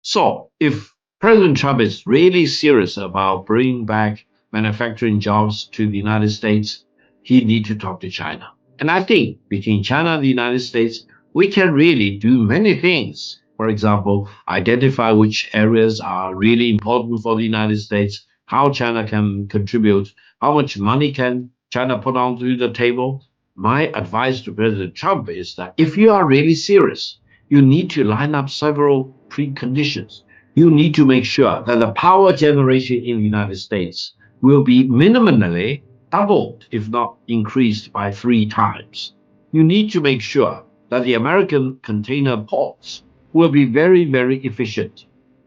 So if President Trump is really serious about bringing back manufacturing jobs to the United States, he needs to talk to China. And I think between China and the United States, we can really do many things. For example, identify which areas are really important for the United States, how China can contribute, how much money can China put onto the table. My advice to President Trump is that if you are really serious, you need to line up several preconditions. You need to make sure that the power generation in the United States will be minimally doubled, if not increased by 3 times. You need to make sure that the American container ports will be very, very efficient.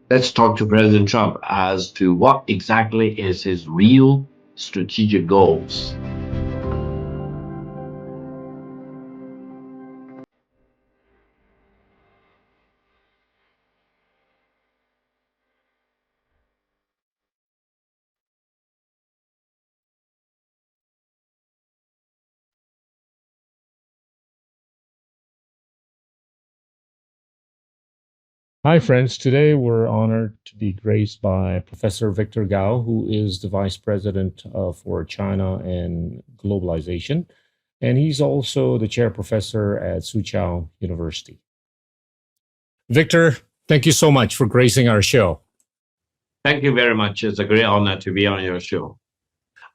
Let's talk to President Trump as to what exactly is his real strategic goals. Hi, friends. Today we're honored to be graced by Professor Victor Gao, who is the Vice President for China and Globalization. And he's also the Chair Professor at Soochow University. Victor, thank you so much for gracing our show. Thank you very much. It's a great honor to be on your show.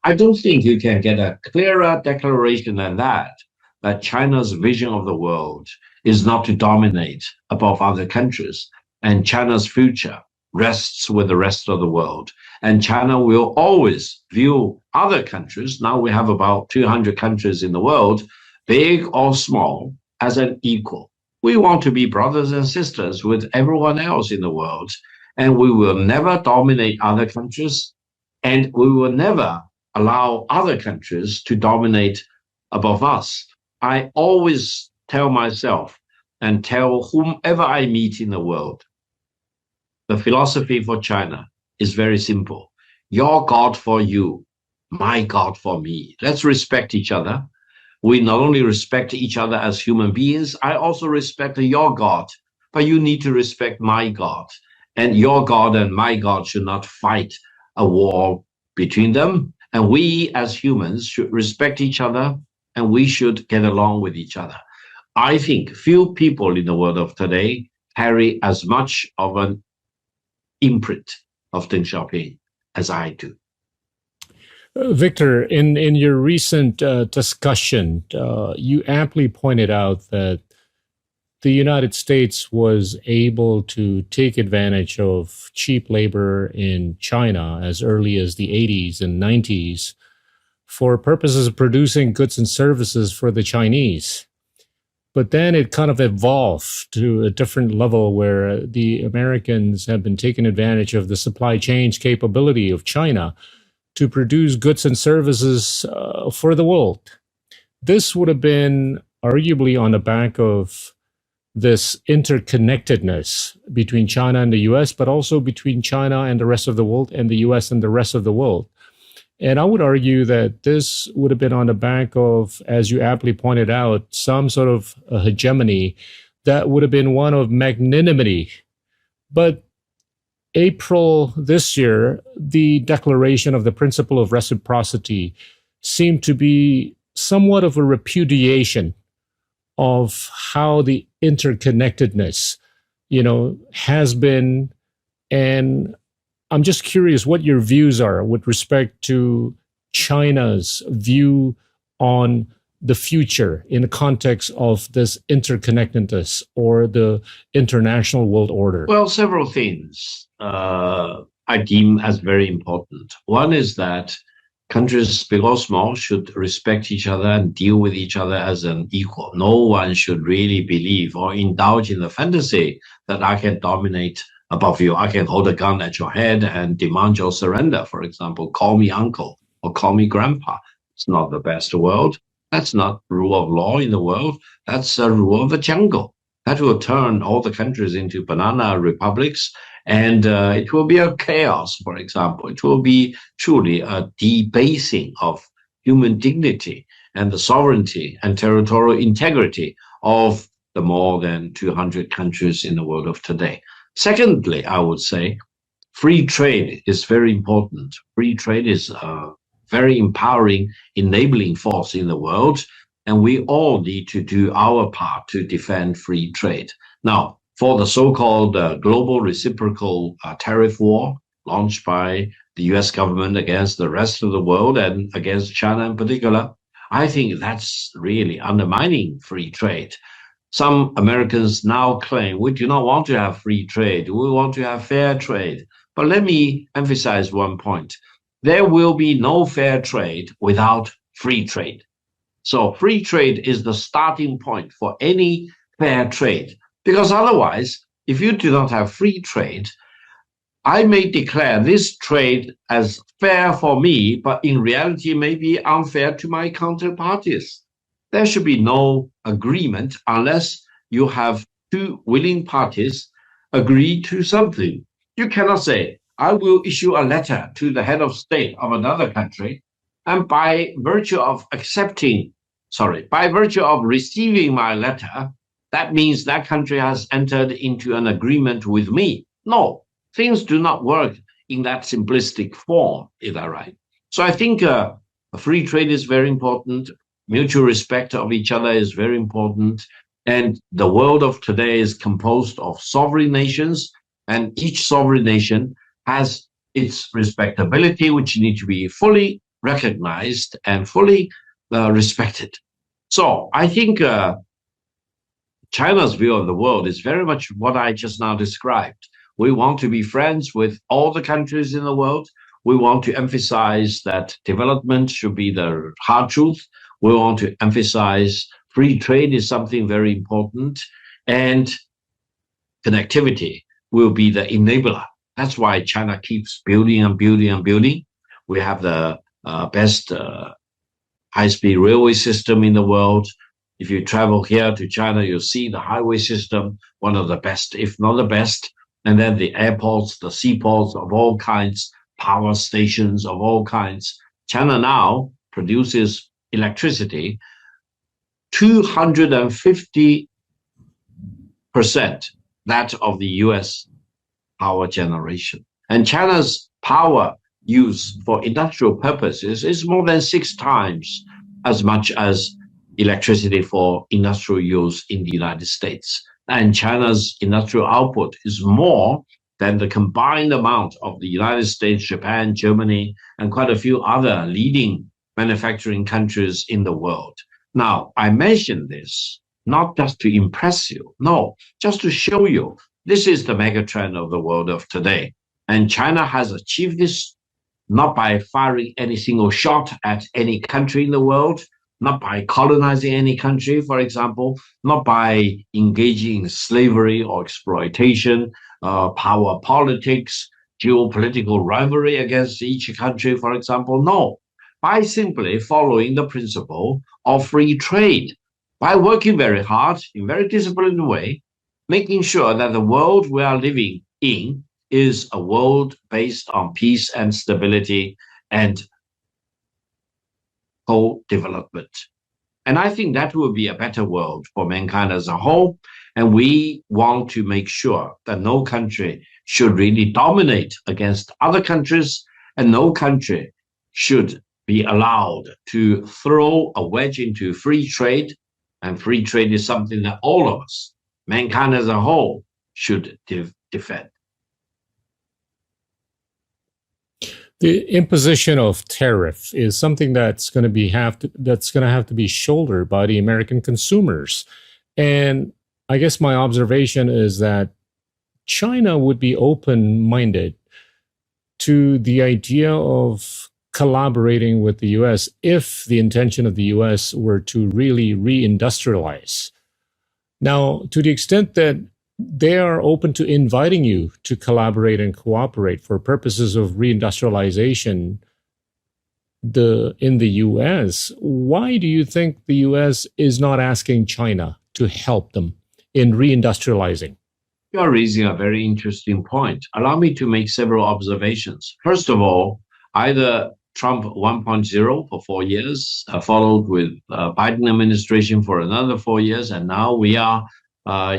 I don't think you can get a clearer declaration than that China's vision of the world is not to dominate above other countries, and China's future rests with the rest of the world. And China will always view other countries, now we have about 200 countries in the world, big or small, as an equal. We want to be brothers and sisters with everyone else in the world, and we will never dominate other countries, and we will never allow other countries to dominate above us. I always tell myself and tell whomever I meet in the world, the philosophy for China is very simple. Your God for you, my God for me. Let's respect each other. We not only respect each other as human beings, I also respect your God, but you need to respect my God. And your God and my God should not fight a war between them. And we as humans should respect each other, and we should get along with each other. I think few people in the world of today carry as much of an imprint of Deng Xiaoping as I do. Victor, in your recent discussion, you amply pointed out that the United States was able to take advantage of cheap labor in China as early as the 80s and 90s for purposes of producing goods and services for the Chinese. But then it kind of evolved to a different level where the Americans have been taking advantage of the supply chain capability of China to produce goods and services for the world. This would have been arguably on the back of this interconnectedness between China and the US, but also between China and the rest of the world and the US and the rest of the world. And I would argue that this would have been on the back of, as you aptly pointed out, some sort of a hegemony that would have been one of magnanimity. But April this year, the declaration of the principle of reciprocity seemed to be somewhat of a repudiation of how the interconnectedness, has been. And I'm just curious what your views are with respect to China's view on the future in the context of this interconnectedness or the international world order. Well, several things I deem as very important. One is that countries, big or small, should respect each other and deal with each other as an equal. No one should really believe or indulge in the fantasy that I can dominate above you. I can hold a gun at your head and demand your surrender, for example. Call me uncle or call me grandpa. It's not the best world. That's not rule of law in the world. That's a rule of the jungle. That will turn all the countries into banana republics, and it will be a chaos, for example. It will be truly a debasing of human dignity and the sovereignty and territorial integrity of the more than 200 countries in the world of today. Secondly, I would say free trade is very important. Free trade is a very empowering, enabling force in the world, and we all need to do our part to defend free trade. Now, for the so-called global reciprocal tariff war launched by the US government against the rest of the world and against China in particular, I think that's really undermining free trade. Some Americans now claim we do not want to have free trade. We want to have fair trade. But let me emphasize one point. There will be no fair trade without free trade. So free trade is the starting point for any fair trade. Because otherwise, if you do not have free trade, I may declare this trade as fair for me, but in reality may be unfair to my counterparties. There should be no agreement unless you have two willing parties agree to something. You cannot say, I will issue a letter to the head of state of another country, and by virtue of receiving my letter, that means that country has entered into an agreement with me. No, things do not work in that simplistic form. Is that right? So I think free trade is very important. Mutual respect of each other is very important. And the world of today is composed of sovereign nations, and each sovereign nation has its respectability, which need to be fully recognized and fully respected. So I think China's view of the world is very much what I just now described. We want to be friends with all the countries in the world. We want to emphasize that development should be the hard truth. We want to emphasize free trade is something very important, and connectivity will be the enabler. That's why China keeps building and building and building. We have the best high-speed railway system in the world. If you travel here to China, you'll see the highway system, one of the best, if not the best. And then the airports, the seaports of all kinds, power stations of all kinds. China now produces electricity 250% that of the US power generation. And China's power use for industrial purposes is more than 6 times as much as electricity for industrial use in the United States. And China's industrial output is more than the combined amount of the United States, Japan, Germany, and quite a few other leading manufacturing countries in the world. Now, I mention this not just to impress you, no, just to show you this is the mega trend of the world of today. And China has achieved this not by firing any single shot at any country in the world, not by colonizing any country, for example, not by engaging in slavery or exploitation, power politics, geopolitical rivalry against each country, for example. No, by simply following the principle of free trade, by working very hard in a very disciplined way, making sure that the world we are living in is a world based on peace and stability and co-development. And I think that will be a better world for mankind as a whole. And we want to make sure that no country should really dominate against other countries, and no country should be allowed to throw a wedge into free trade. And free trade is something that all of us, mankind as a whole, should defend. The imposition of tariff is something that's going to have to be shouldered by the American consumers. And I guess my observation is that China would be open-minded to the idea of collaborating with the US if the intention of the US were to really reindustrialize. Now, to the extent that they are open to inviting you to collaborate and cooperate for purposes of reindustrialization in the US, why do you think the US is not asking China to help them in reindustrializing? You are raising a very interesting point. Allow me to make several observations. First of all, either Trump 1.0 for 4 years, followed with Biden administration for another 4 years, and now we are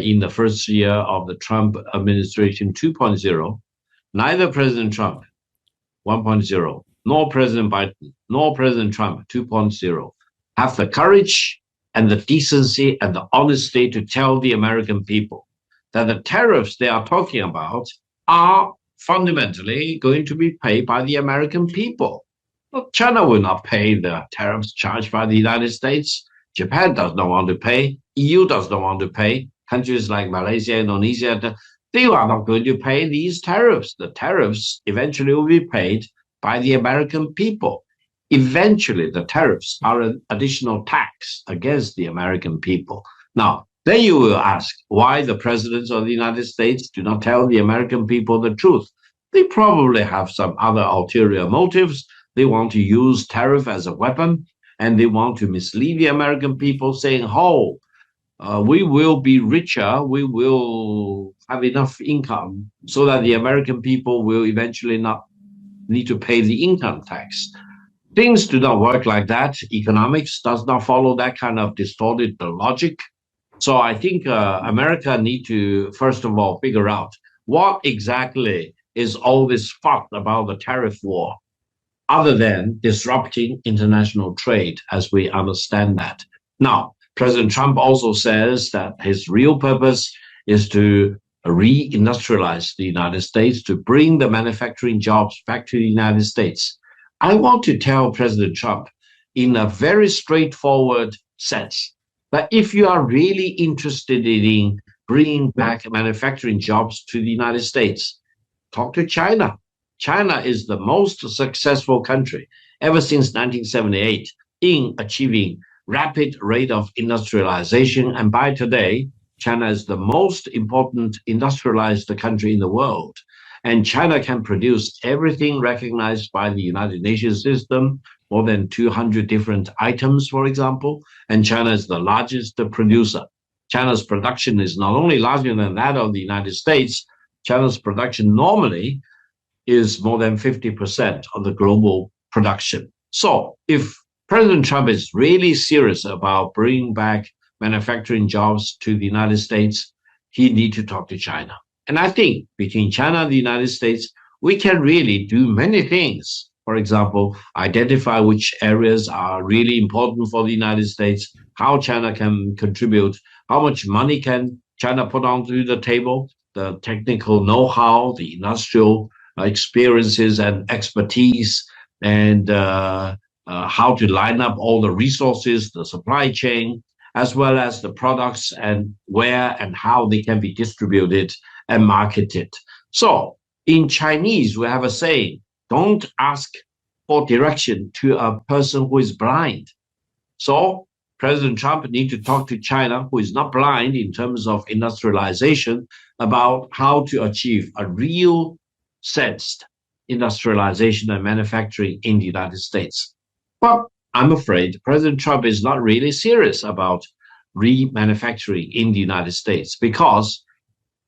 in the first year of the Trump administration 2.0, neither President Trump 1.0, nor President Biden, nor President Trump 2.0 have the courage and the decency and the honesty to tell the American people that the tariffs they are talking about are fundamentally going to be paid by the American people. Well, China will not pay the tariffs charged by the United States. Japan does not want to pay. EU does not want to pay. Countries like Malaysia, Indonesia, they are not going to pay these tariffs. The tariffs eventually will be paid by the American people. Eventually, the tariffs are an additional tax against the American people. Now, then you will ask why the presidents of the United States do not tell the American people the truth. They probably have some other ulterior motives. They want to use tariff as a weapon, and they want to mislead the American people saying, oh, we will be richer, we will have enough income so that the American people will eventually not need to pay the income tax. Things do not work like that. Economics does not follow that kind of distorted logic. So I think America need to, first of all, figure out what exactly is all this fuss about the tariff war, other than disrupting international trade as we understand that. Now, President Trump also says that his real purpose is to reindustrialize the United States, to bring the manufacturing jobs back to the United States. I want to tell President Trump in a very straightforward sense that if you are really interested in bringing back manufacturing jobs to the United States, talk to China. China is the most successful country ever since 1978 in achieving rapid rate of industrialization. And by today, China is the most important industrialized country in the world. And China can produce everything recognized by the United Nations system, more than 200 different items, for example. And China is the largest producer. China's production is not only larger than that of the United States, China's production normally is more than 50% of the global production. So if President Trump is really serious about bringing back manufacturing jobs to the United States, he needs to talk to China. And I think between China and the United States, we can really do many things. For example, identify which areas are really important for the United States, how China can contribute, how much money can China put onto the table, the technical know-how, the industrial experiences and expertise, and how to line up all the resources, the supply chain, as well as the products and where and how they can be distributed and marketed. So in Chinese, we have a saying, don't ask for direction to a person who is blind. So President Trump needs to talk to China, who is not blind in terms of industrialization, about how to achieve a real sensed industrialization and manufacturing in the United States. But I'm afraid President Trump is not really serious about remanufacturing in the United States, because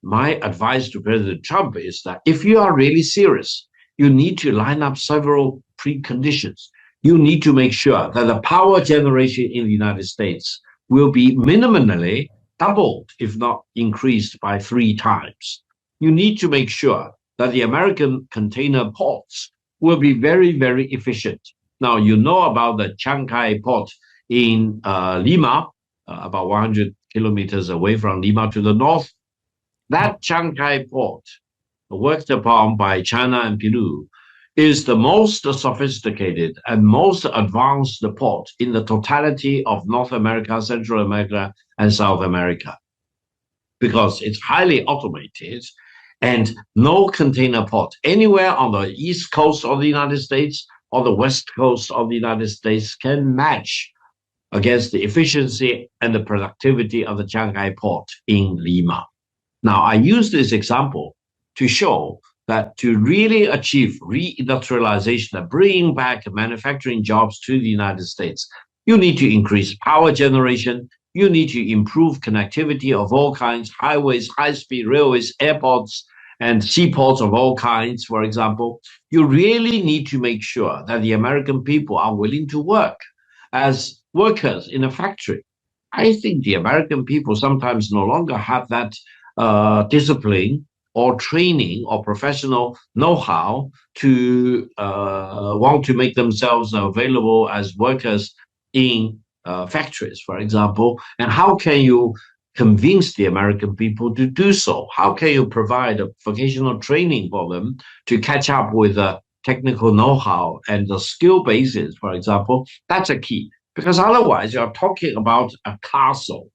my advice to President Trump is that if you are really serious, you need to line up several preconditions. You need to make sure that the power generation in the United States will be minimally doubled, if not increased by 3 times. You need to make sure that the American container ports will be very, very efficient. Now, you know about the Shanghai port in Lima, about 100 kilometers away from Lima to the north. That Shanghai port, worked upon by China and Peru, is the most sophisticated and most advanced port in the totality of North America, Central America, and South America, because it's highly automated, and no container port anywhere on the east coast of the United States or the west coast of the United States can match against the efficiency and the productivity of the Shanghai port in Lima. Now, I use this example to show that to really achieve reindustrialization and bring back manufacturing jobs to the United States, you need to increase power generation, you need to improve connectivity of all kinds, highways, high-speed railways, airports, and seaports of all kinds, for example. You really need to make sure that the American people are willing to work as workers in a factory. I think the American people sometimes no longer have that discipline or training or professional know-how to want to make themselves available as workers in factories, for example. And how can you convince the American people to do so? How can you provide a vocational training for them to catch up with the technical know-how and the skill basis, for example? That's a key, because otherwise you're talking about a castle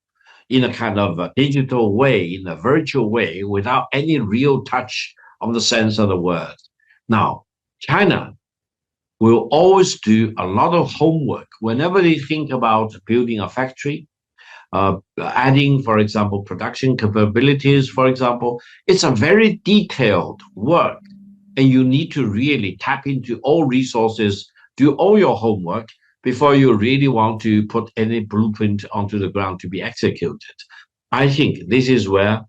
in a kind of a digital way, in a virtual way, without any real touch of the sense of the word. Now, China will always do a lot of homework whenever they think about building a factory, adding, for example, production capabilities, for example. It's a very detailed work, and you need to really tap into all resources, do all your homework before you really want to put any blueprint onto the ground to be executed. I think this is where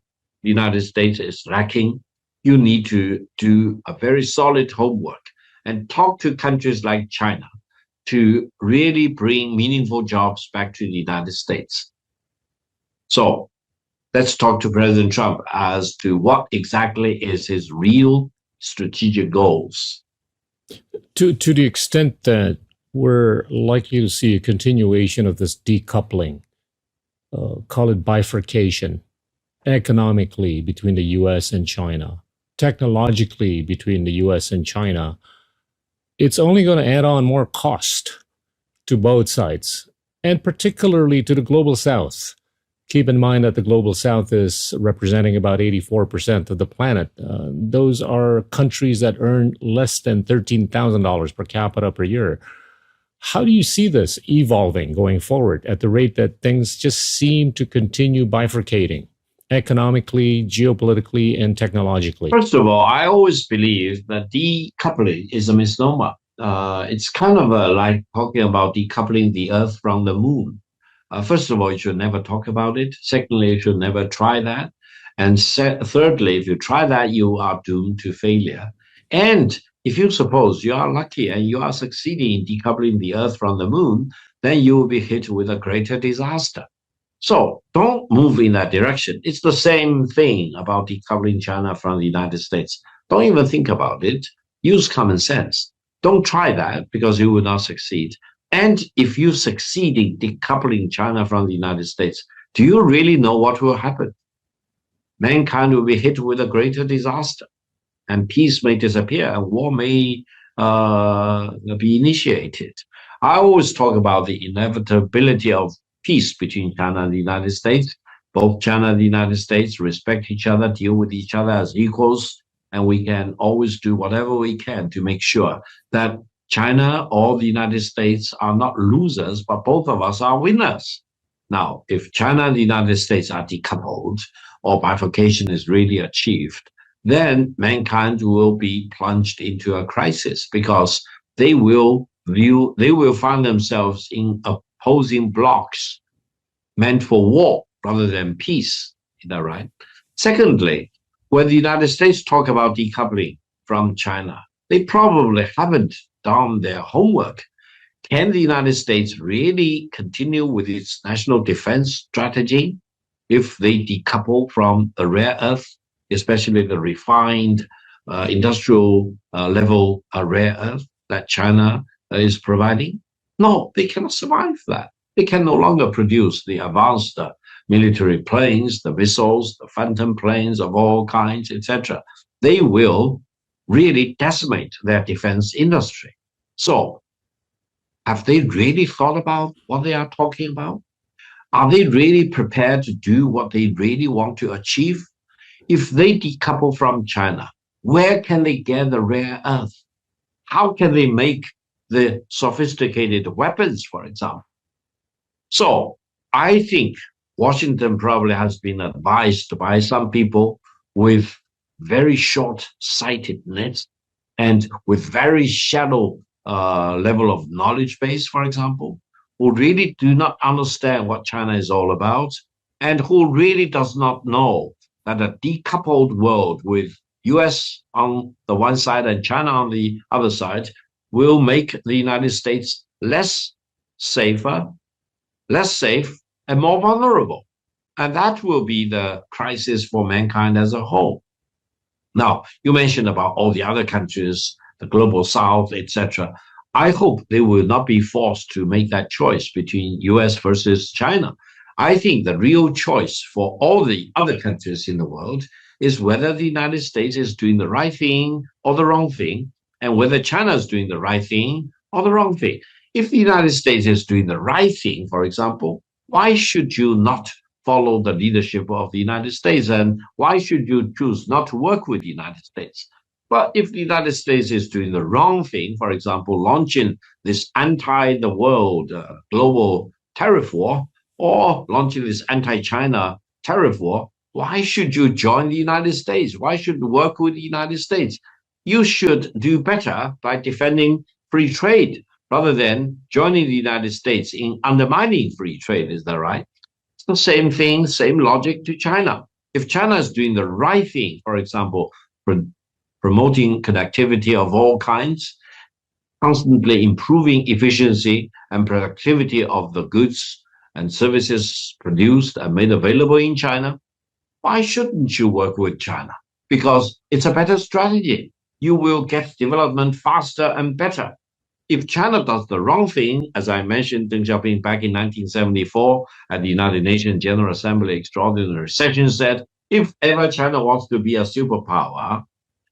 the United States is lacking. You need to do a very solid homework and talk to countries like China to really bring meaningful jobs back to the United States. So let's talk to President Trump as to what exactly is his real strategic goals. To the extent that we're likely to see a continuation of this decoupling, call it bifurcation, economically between the U.S. and China, technologically between the U.S. and China, it's only going to add on more cost to both sides, and particularly to the global South. Keep in mind that the global South is representing about 84% of the planet. Those are countries that earn less than $13,000 per capita per year. How do you see this evolving going forward at the rate that things just seem to continue bifurcating economically, geopolitically, and technologically? First of all, I always believe that decoupling is a misnomer. It's kind of like talking about decoupling the Earth from the moon. First of all, you should never talk about it. Secondly, you should never try that. And thirdly, if you try that, you are doomed to failure. And if you suppose you are lucky and you are succeeding in decoupling the Earth from the moon, then you will be hit with a greater disaster. So don't move in that direction. It's the same thing about decoupling China from the United States. Don't even think about it. Use common sense. Don't try that, because you will not succeed. And if you succeed in decoupling China from the United States, do you really know what will happen? Mankind will be hit with a greater disaster, and peace may disappear, and war may be initiated. I always talk about the inevitability of peace between China and the United States. Both China and the United States respect each other, deal with each other as equals, and we can always do whatever we can to make sure that China or the United States are not losers, but both of us are winners. Now, if China and the United States are decoupled, or bifurcation is really achieved, then mankind will be plunged into a crisis, because they will find themselves in opposing blocks meant for war rather than peace. Is that right? Secondly, when the United States talk about decoupling from China, they probably haven't done their homework. Can the United States really continue with its national defense strategy if they decouple from the rare earth, especially the refined industrial level rare earth that China is providing? No, they cannot survive that. They can no longer produce the advanced military planes, the missiles, the phantom planes of all kinds, etc. They will really decimate their defense industry. So, have they really thought about what they are talking about? Are they really prepared to do what they really want to achieve? If they decouple from China, where can they get the rare earth? How can they make the sophisticated weapons, for example? So I think Washington probably has been advised by some people with very short-sightedness and with very shallow level of knowledge base, for example, who really do not understand what China is all about, and who really does not know that a decoupled world with US on the one side and China on the other side will make the United States less safe, and more vulnerable. And that will be the crisis for mankind as a whole. Now, you mentioned about all the other countries, the global south, etc. I hope they will not be forced to make that choice between US versus China. I think the real choice for all the other countries in the world is whether the United States is doing the right thing or the wrong thing, and whether China is doing the right thing or the wrong thing. If the United States is doing the right thing, for example, why should you not follow the leadership of the United States? And why should you choose not to work with the United States? But if the United States is doing the wrong thing, for example, launching this anti-the-world global tariff war, or launching this anti-China tariff war, why should you join the United States? Why should you work with the United States? You should do better by defending free trade rather than joining the United States in undermining free trade. Is that right? It's the same thing, same logic to China. If China is doing the right thing, for example, promoting connectivity of all kinds, constantly improving efficiency and productivity of the goods and services produced and made available in China, why shouldn't you work with China? Because it's a better strategy. You will get development faster and better. If China does the wrong thing, as I mentioned, Deng Xiaoping back in 1974 at the United Nations General Assembly Extraordinary Session said, if ever China wants to be a superpower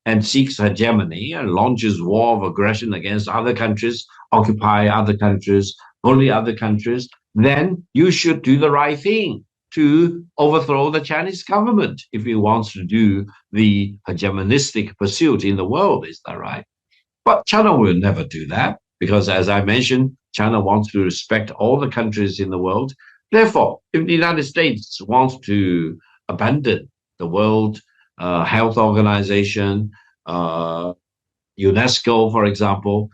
and seeks hegemony and launches war of aggression against other countries, occupy other countries, bully other countries, then you should do the right thing to overthrow the Chinese government if he wants to do the hegemonistic pursuit in the world. Is that right? But China will never do that because, as I mentioned, China wants to respect all the countries in the world. Therefore, if the United States wants to abandon the World Health Organization, UNESCO, for example,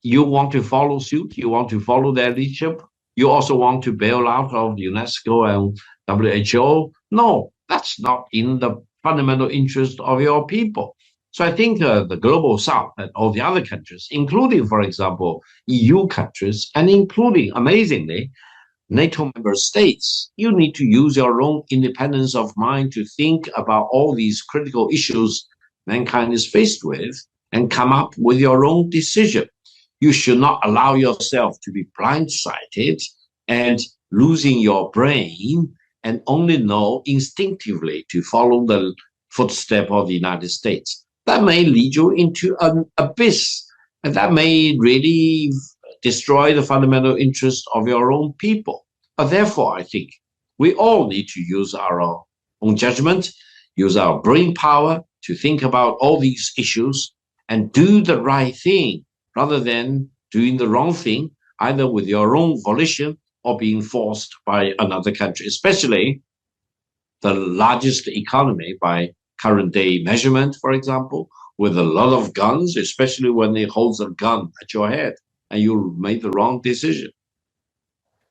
you want to follow suit, you want to follow their leadership, you also want to bail out of UNESCO and WHO. No, that's not in the fundamental interest of your people. So I think the global south and all the other countries, including, for example, EU countries, and including, amazingly, NATO member states, you need to use your own independence of mind to think about all these critical issues mankind is faced with and come up with your own decision. You should not allow yourself to be blindsided and losing your brain and only know instinctively to follow the footstep of the United States. That may lead you into an abyss, and that may really destroy the fundamental interest of your own people. But therefore, I think we all need to use our own judgment, use our brain power to think about all these issues and do the right thing rather than doing the wrong thing, either with your own volition or being forced by another country, especially the largest economy by current day measurement, for example, with a lot of guns, especially when it holds a gun at your head and you made the wrong decision.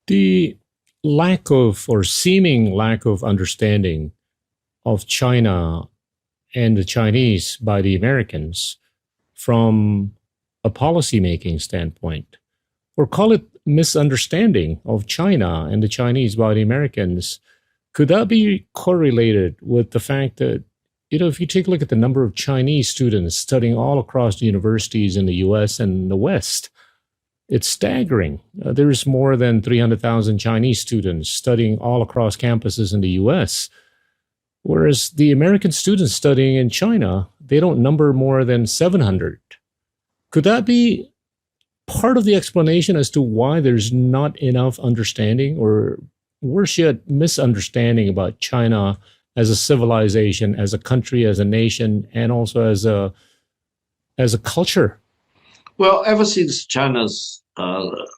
The lack of or seeming lack of understanding of China and the Chinese by the Americans from a policymaking standpoint, or call it misunderstanding of China and the Chinese by the Americans, could that be correlated with the fact that, if you take a look at the number of Chinese students studying all across the universities in the US and the West, it's staggering. There's more than 300,000 Chinese students studying all across campuses in the US, whereas the American students studying in China, they don't number more than 700. Could that be part of the explanation as to why there's not enough understanding, or worse yet, misunderstanding about China as a civilization, as a country, as a nation, and also as a culture? Well, ever since China's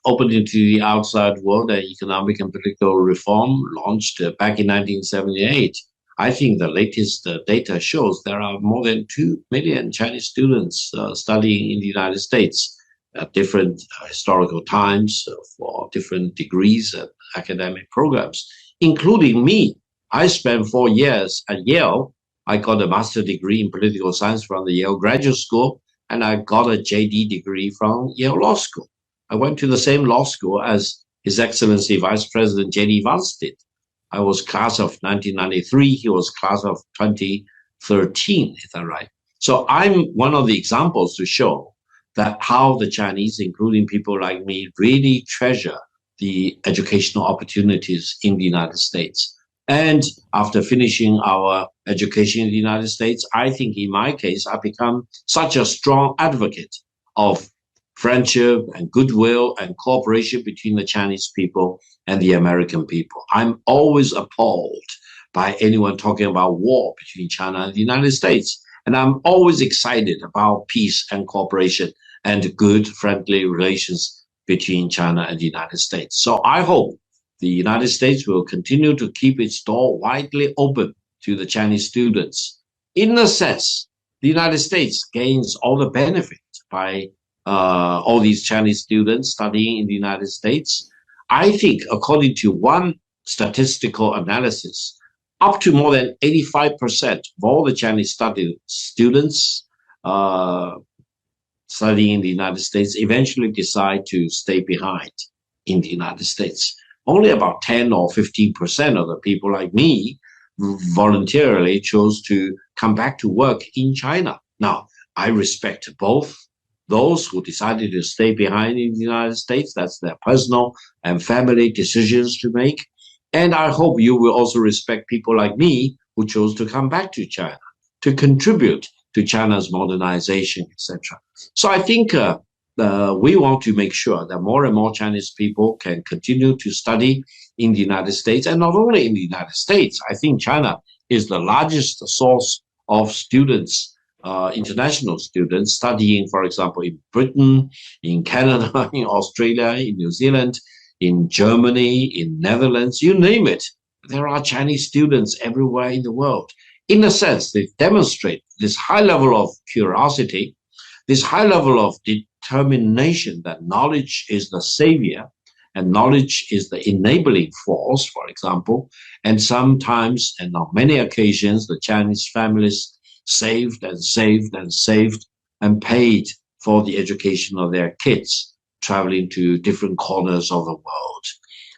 opening to the outside world and economic and political reform launched back in 1978, I think the latest data shows there are more than 2 million Chinese students studying in the United States at different historical times for different degrees and academic programs, including me. I spent 4 years at Yale. I got a master's degree in political science from the Yale Graduate School, and I got a JD degree from Yale Law School. I went to the same law school as His Excellency Vice President J.D. Vance did. I was class of 1993. He was class of 2013, is that right? So I'm one of the examples to show that how the Chinese, including people like me, really treasure the educational opportunities in the United States. And after finishing our education in the United States, I think in my case, I've become such a strong advocate of friendship and goodwill and cooperation between the Chinese people and the American people. I'm always appalled by anyone talking about war between China and the United States. And I'm always excited about peace and cooperation and good, friendly relations between China and the United States. So I hope the United States will continue to keep its door widely open to the Chinese students. In a sense, the United States gains all the benefit by all these Chinese students studying in the United States. I think, according to one statistical analysis, up to more than 85% of all the Chinese students studying in the United States eventually decide to stay behind in the United States. Only about 10 or 15% of the people like me voluntarily chose to come back to work in China. Now, I respect both those who decided to stay behind in the United States. That's their personal and family decisions to make. And I hope you will also respect people like me who chose to come back to China to contribute to China's modernization, etc. So I think we want to make sure that more and more Chinese people can continue to study in the United States, and not only in the United States. I think China is the largest source of students, international students studying, for example, in Britain, in Canada, in Australia, in New Zealand, in Germany, in Netherlands, you name it. There are Chinese students everywhere in the world. In a sense, they demonstrate this high level of curiosity, this high level of determination that knowledge is the savior and knowledge is the enabling force, for example. And sometimes, and on many occasions, the Chinese families saved and saved and saved and paid for the education of their kids, traveling to different corners of the world.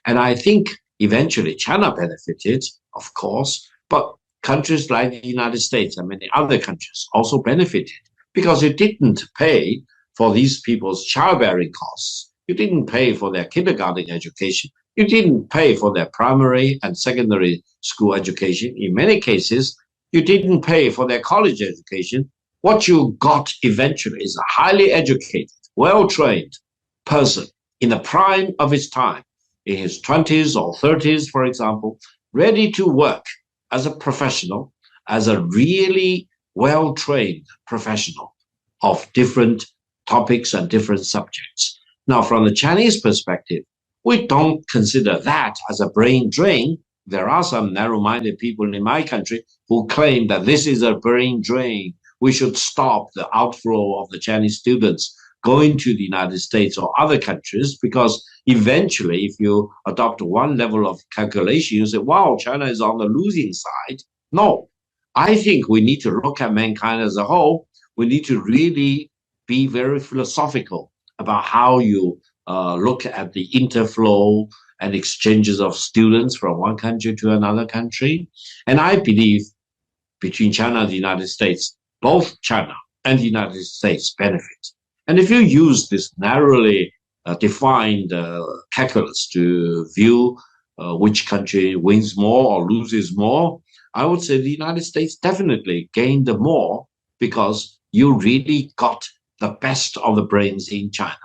And I think eventually China benefited, of course, but countries like the United States and many other countries also benefited because you didn't pay for these people's childbearing costs. You didn't pay for their kindergarten education. You didn't pay for their primary and secondary school education. In many cases, you didn't pay for their college education. What you got eventually is a highly educated, well-trained person in the prime of his time, in his 20s or 30s, for example, ready to work as a professional, as a really well-trained professional of different topics and different subjects. Now, from the Chinese perspective, we don't consider that as a brain drain. There are some narrow-minded people in my country who claim that this is a brain drain. We should stop the outflow of the Chinese students going to the United States or other countries, because eventually, if you adopt one level of calculation, you say, wow, China is on the losing side. No, I think we need to look at mankind as a whole. We need to really be very philosophical about how you look at the interflow and exchanges of students from one country to another country. And I believe between China and the United States, both China and the United States benefit. And if you use this narrowly defined calculus to view which country wins more or loses more, I would say the United States definitely gained more because you really got the best of the brains in China,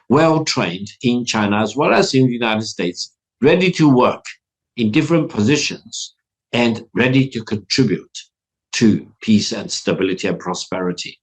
well-trained in China as well as in the United States, ready to work in different positions and ready to contribute to peace and stability and prosperity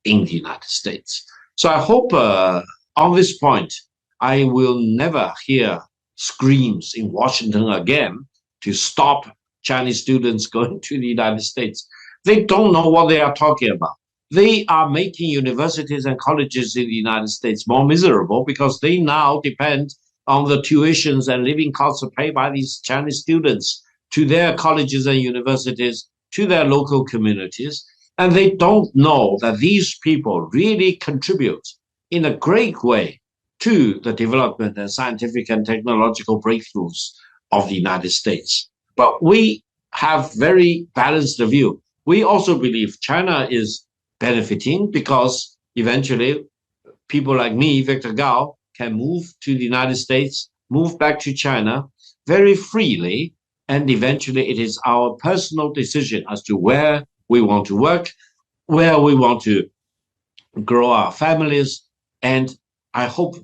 in the United States. So I hope on this point, I will never hear screams in Washington again to stop Chinese students going to the United States. They don't know what they are talking about. They are making universities and colleges in the United States more miserable because they now depend on the tuitions and living costs paid by these Chinese students to their colleges and universities, to their local communities. And they don't know that these people really contribute in a great way to the development and scientific and technological breakthroughs of the United States. But we have very balanced view. We also believe China is benefiting because eventually people like me, Victor Gao, can move to the United States, move back to China very freely, and eventually it is our personal decision as to where we want to work, where we want to grow our families. And I hope,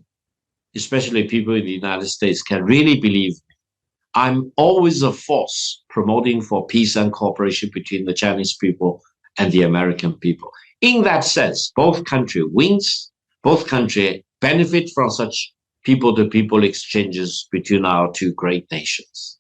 especially people in the United States, can really believe I'm always a force promoting for peace and cooperation between the Chinese people and the American people. In that sense, both countries wins, both countries benefit from such people-to-people exchanges between our two great nations.